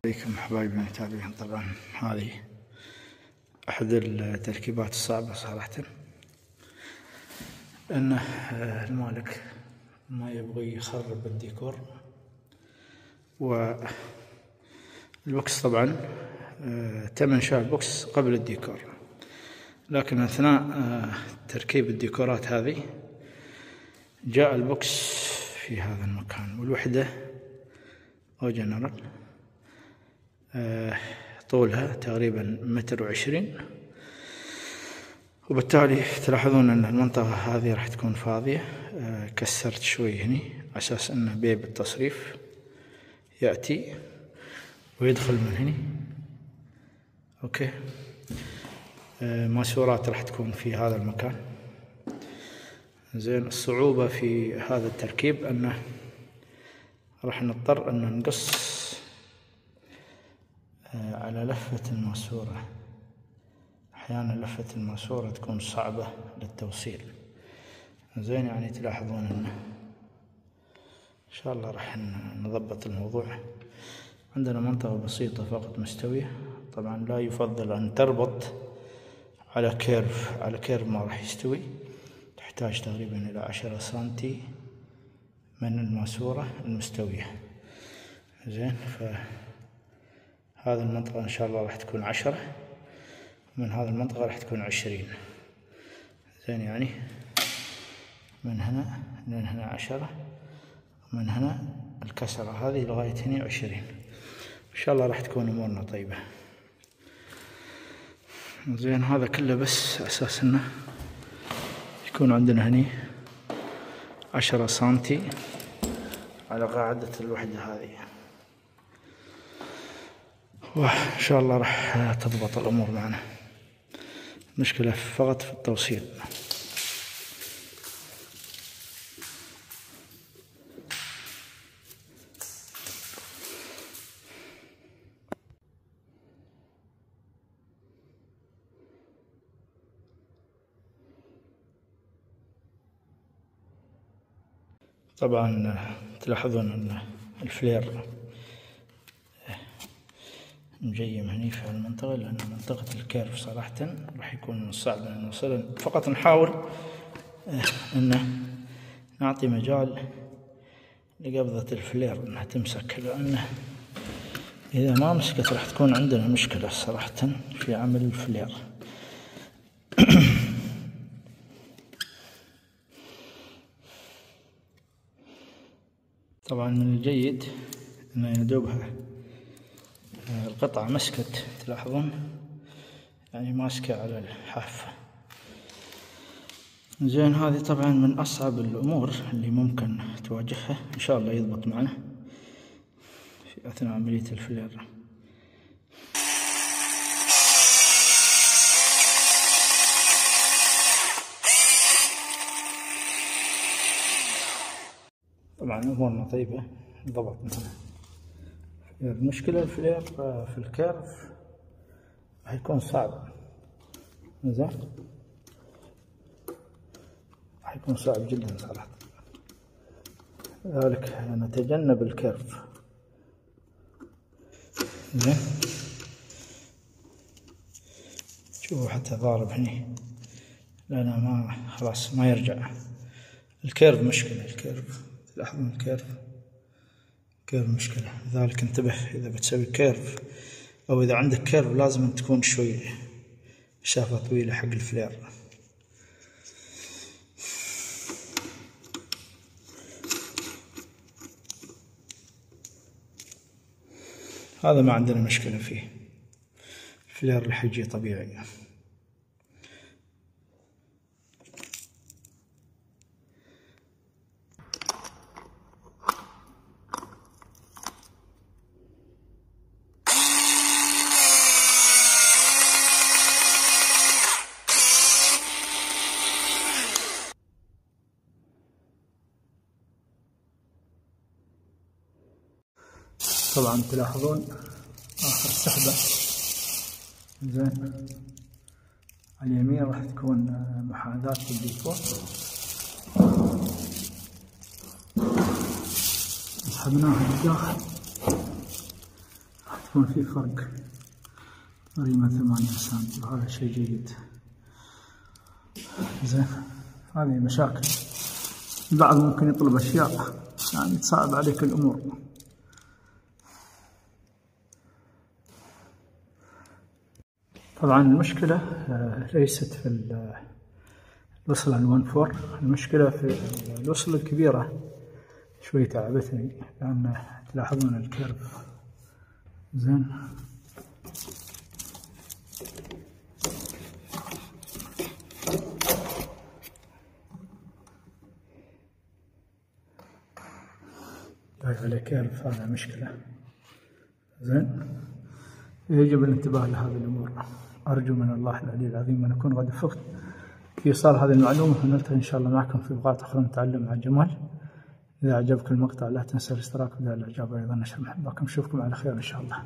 بكم حبايبي المتابعين. طبعا هذه أحد التركيبات الصعبة صراحة، أنه المالك ما يبغي يخرب الديكور. والبوكس طبعا تم إنشاء البوكس قبل الديكور، لكن أثناء تركيب الديكورات هذه جاء البوكس في هذا المكان، والوحدة أو جنرال طولها تقريبا 1.20 متر، وبالتالي تلاحظون أن المنطقة هذه راح تكون فاضية. كسرت شوي هني على أساس أنه بيب التصريف يأتي ويدخل من هني. أوكي، ماسورات راح تكون في هذا المكان. زين، الصعوبة في هذا التركيب أنه راح نضطر أن نقص على لفة الماسورة. أحيانا لفة الماسورة تكون صعبة للتوصيل. زين، يعني تلاحظون أنه إن شاء الله راح نضبط الموضوع. عندنا منطقة بسيطة فقط مستوية. طبعا لا يفضل أن تربط على كيرف، على كيرف ما راح يستوي. تحتاج تقريبا إلى 10 سنتي من الماسورة المستوية. زين، فهذه المنطقة إن شاء الله راح تكون 10، من هذه المنطقة راح تكون 20. زين، يعني من هنا لين هنا 10، ومن هنا الكسرة هذه لغاية هنا 20. إن شاء الله راح تكون أمورنا طيبة. زين، هذا كله بس أساس إنه يكون عندنا هني 10 سنتي على قاعدة الوحدة هذه، وإن شاء الله راح تضبط الأمور معنا. مشكلة فقط في التوصيل. طبعا تلاحظون أن الفلير مجيم هني في المنطقة، لأن منطقة الكيرف صراحة راح يكون من الصعب أن نوصل. فقط نحاول أن نعطي مجال لقبضة الفلير أنها تمسك، لأنه إذا ما مسكت راح تكون عندنا مشكلة صراحة في عمل الفلير. طبعا من الجيد أن يدوبها القطعة مسكت، تلاحظون يعني ماسكة على الحافة. زين، هذه طبعا من أصعب الأمور اللي ممكن تواجهها. إن شاء الله يضبط معنا في أثناء عملية الفلير. طبعا أمورنا طيبة، ضبط معنا. المشكلة الفلير في الكيرف هيكون صعب. زين، هيكون صعب جدا صراحة، لذلك نتجنب الكيرف. زين، شوفوا حتى ضارب هني، لأنه ما خلاص ما يرجع. الكيرف مشكلة، الكيرف تلاحظون الكيرف مشكلة. لذلك انتبه إذا بتسوي كيرف، أو إذا عندك كيرف لازم تكون شوي مسافة طويلة حق الفلير. هذا ما عندنا مشكلة فيه، الفلير راح يجي طبيعي. طبعا تلاحظون آخر سحبة. زين، على اليمين راح تكون محاذاة الديكور. سحبناها للداخل، يكون في فرق تقريبا 8 سم، وهذا شيء جيد. زين، هذه مشاكل. البعض ممكن يطلب أشياء يعني تصعب عليك الأمور. طبعا المشكلة ليست في الوصلة ال14، المشكلة في الوصلة الكبيرة شوي تعبتني، لأن تلاحظون الكيرف. زين، جاي على كيرف، هذا مشكلة. زين، يجب الانتباه لهذه الأمور. أرجو من الله العلي العظيم أن أكون قد وفقت في إيصال هذه المعلومة، ونلتقي إن شاء الله معكم في لقاءات أخرى نتعلم مع جمال. إذا أعجبك المقطع لا تنسى الاشتراك بدال الإعجاب، أيضا نشر محبكم. نشوفكم على خير إن شاء الله.